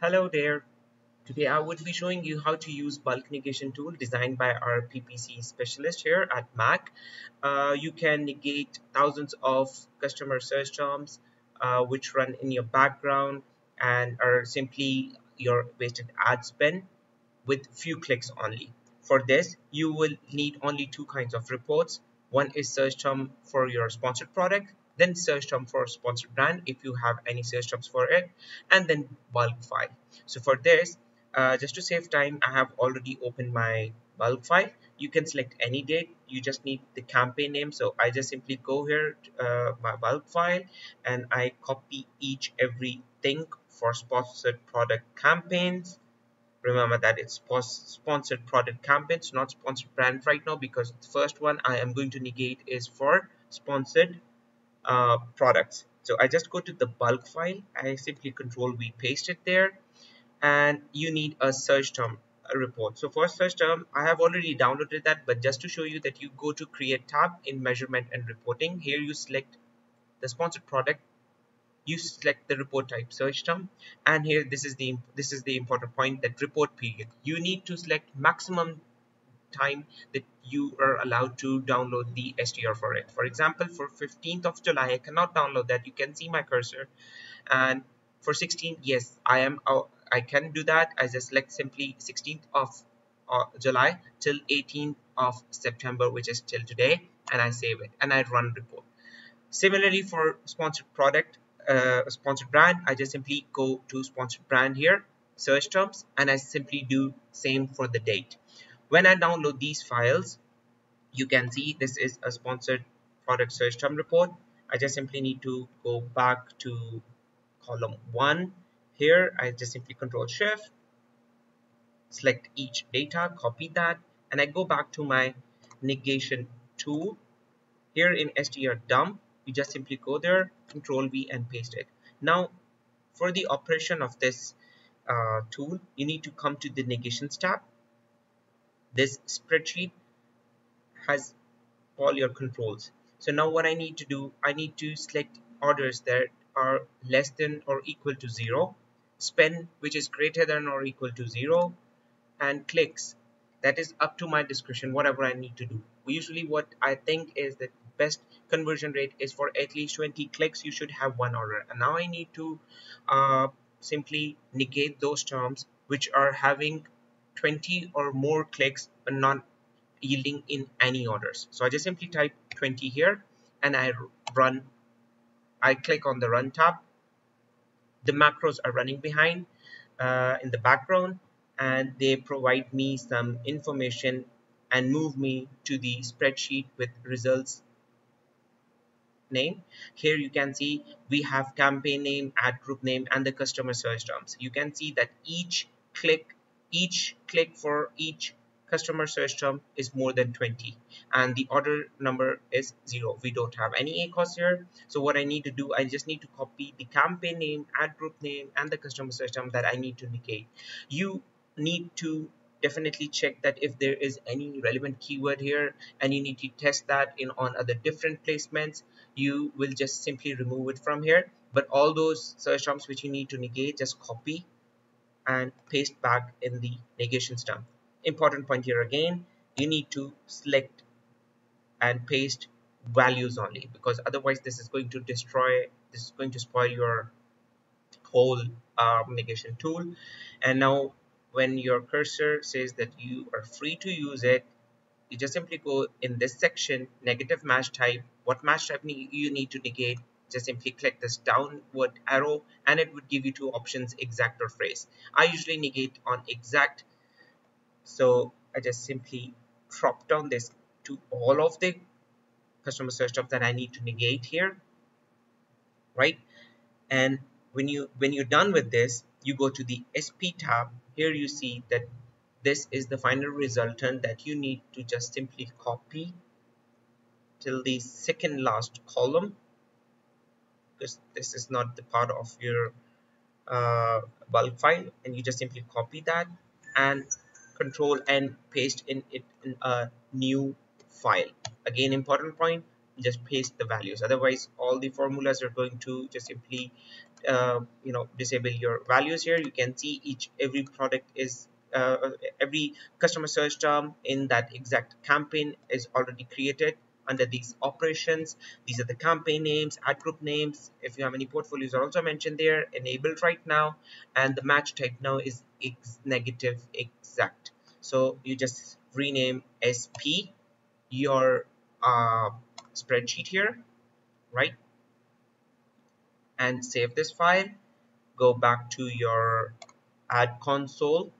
Hello there. Today I would be showing you how to use bulk negation tool designed by our PPC specialist here at Mac. You can negate thousands of customer search terms which run in your background and are simply your wasted ad spend with few clicks only. For this, you will need only two kinds of reports. One is search term for your sponsored product, then search term for sponsored brand if you have any search terms for it, and then bulk file. So for this, just to save time, I have already opened my bulk file. You can select any date. You just need the campaign name. So I just simply go here, my bulk file, and I copy each everything for sponsored product campaigns. Remember that it's sponsored product campaigns, not sponsored brand right now, because the first one I am going to negate is for sponsored products. So I just go to the bulk file, I simply control V paste it there, and you need a search term report. So for search term, I have already downloaded that, but just to show you that you go to create tab in measurement and reporting. Here you select the sponsored product, you select the report type search term, and here this is the important point, that report period. You need to select maximum time that you are allowed to download the str for it. For example, for 15th of July I cannot download that. You can see my cursor. And for 16th, yes, I can do that. I just select simply 16th of July till 18th of September, which is till today, and I save it and I run report. Similarly, for sponsored product, sponsored brand, I just simply go to sponsored brand here, search terms, and I simply do same for the date. When I download these files, you can see this is a sponsored product search term report. I just simply need to go back to column 1. Here, I just simply control shift, select each data, copy that, and I go back to my negation tool. Here in str dump, you just simply go there, control V and paste it. Now for the operation of this tool, you need to come to the negations tab. This spreadsheet has all your controls. So now what I need to do, I need to select orders that are less than or equal to 0, spend which is greater than or equal to 0, and clicks that is up to my discretion, whatever I need to do. Usually what I think is that best conversion rate is for at least 20 clicks you should have one order. And now I need to simply negate those terms which are having 20 or more clicks but not yielding in any orders. So I just simply type 20 here and I click on the run tab. The macros are running behind in the background, and they provide me some information and move me to the spreadsheet with results name. Here you can see we have campaign name, ad group name, and the customer search terms. You can see that each click for each customer search term is more than 20, and the order number is 0. We don't have any ACOS here. So what I need to do, I just need to copy the campaign name, ad group name, and the customer search term that I need to negate. You need to definitely check that if there is any relevant keyword here, and you need to test that in on other different placements. You will just simply remove it from here, but all those search terms which you need to negate, just copy and paste back in the negation term. Important point here again, you need to select and paste values only, because otherwise this is going to spoil your whole negation tool. And now when your cursor says that you are free to use it, you just simply go in this section, negative match type. What match type you need to negate, just simply click this downward arrow and it would give you two options, exact or phrase. I usually negate on exact, so I just simply drop down this to all of the customer search terms that I need to negate here, right? And when you're done with this, you go to the SP tab. Here you see that this is the final resultant that you need to just simply copy till the second last column, because this is not the part of your bulk file, and you just simply copy that and control and paste in it in a new file. Again, important point, just paste the values. Otherwise all the formulas are going to just simply disable your values. Here you can see every product is every customer search term in that exact campaign is already created under these operations. These are the campaign names, ad group names. If you have any portfolios are also mentioned there, enabled right now, and the match type now is negative exact. So you just rename SP your spreadsheet here, right, and save this file. Go back to your ad console,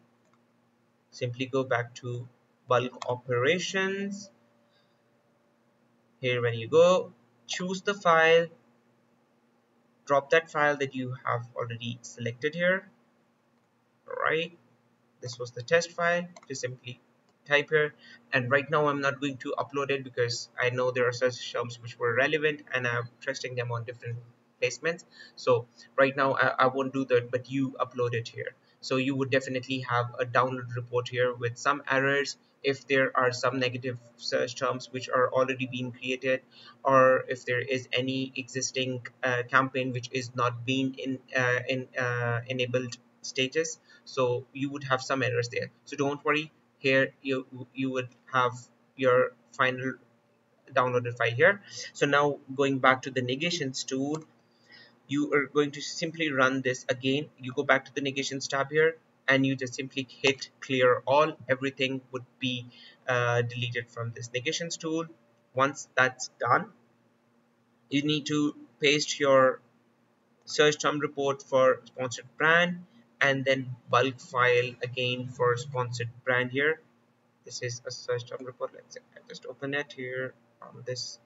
simply go back to bulk operations. Here when you go, choose the file, drop that file that you have already selected here, right? This was the test file. Just simply type here, and right now I'm not going to upload it because I know there are such terms which were relevant and I'm testing them on different placements. So right now I won't do that, but you upload it here. So you would definitely have a download report here with some errors if there are some negative search terms which are already being created, or if there is any existing campaign which is not being enabled status. So you would have some errors there, so don't worry. Here you would have your final downloaded file here. So now going back to the negations tool, you are going to simply run this again. You go back to the negations tab here and you just simply hit clear all. Everything would be deleted from this negations tool. Once that's done, you need to paste your search term report for sponsored brand and then bulk file again for sponsored brand. Here this is a search term report. Let's say I just open it here on this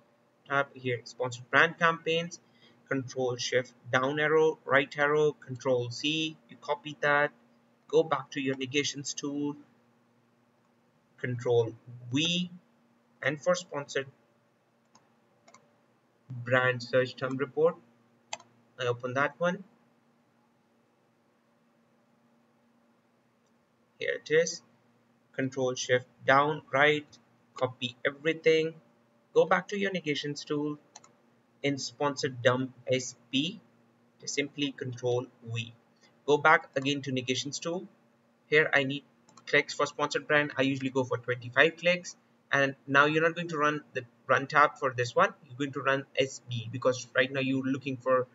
tab here, sponsored brand campaigns. Control shift down arrow, right arrow, control C, you copy that, go back to your negations tool, control V, and for sponsored brand search term report, I open that one. Here it is. Control shift down, right, copy everything, go back to your negations tool. In sponsored dump SP, simply control V. Go back again to negations tool. Here I need clicks for sponsored brand. I usually go for 25 clicks. And now you're not going to run the run tab for this one. You're going to run SB because right now you're looking for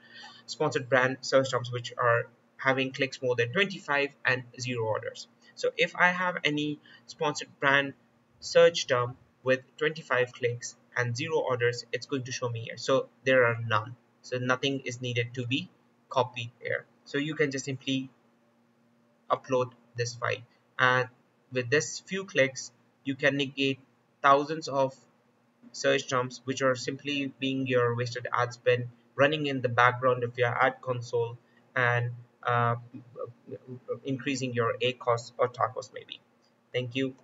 sponsored brand search terms which are having clicks more than 25 and 0 orders. So if I have any sponsored brand search term with 25 clicks and 0 orders, it's going to show me here. So there are none. So nothing is needed to be copied here. So you can just simply upload this file, and with this few clicks you can negate thousands of search terms which are simply being your wasted ad spend running in the background of your ad console and increasing your A cost or TAR cost maybe. Thank you.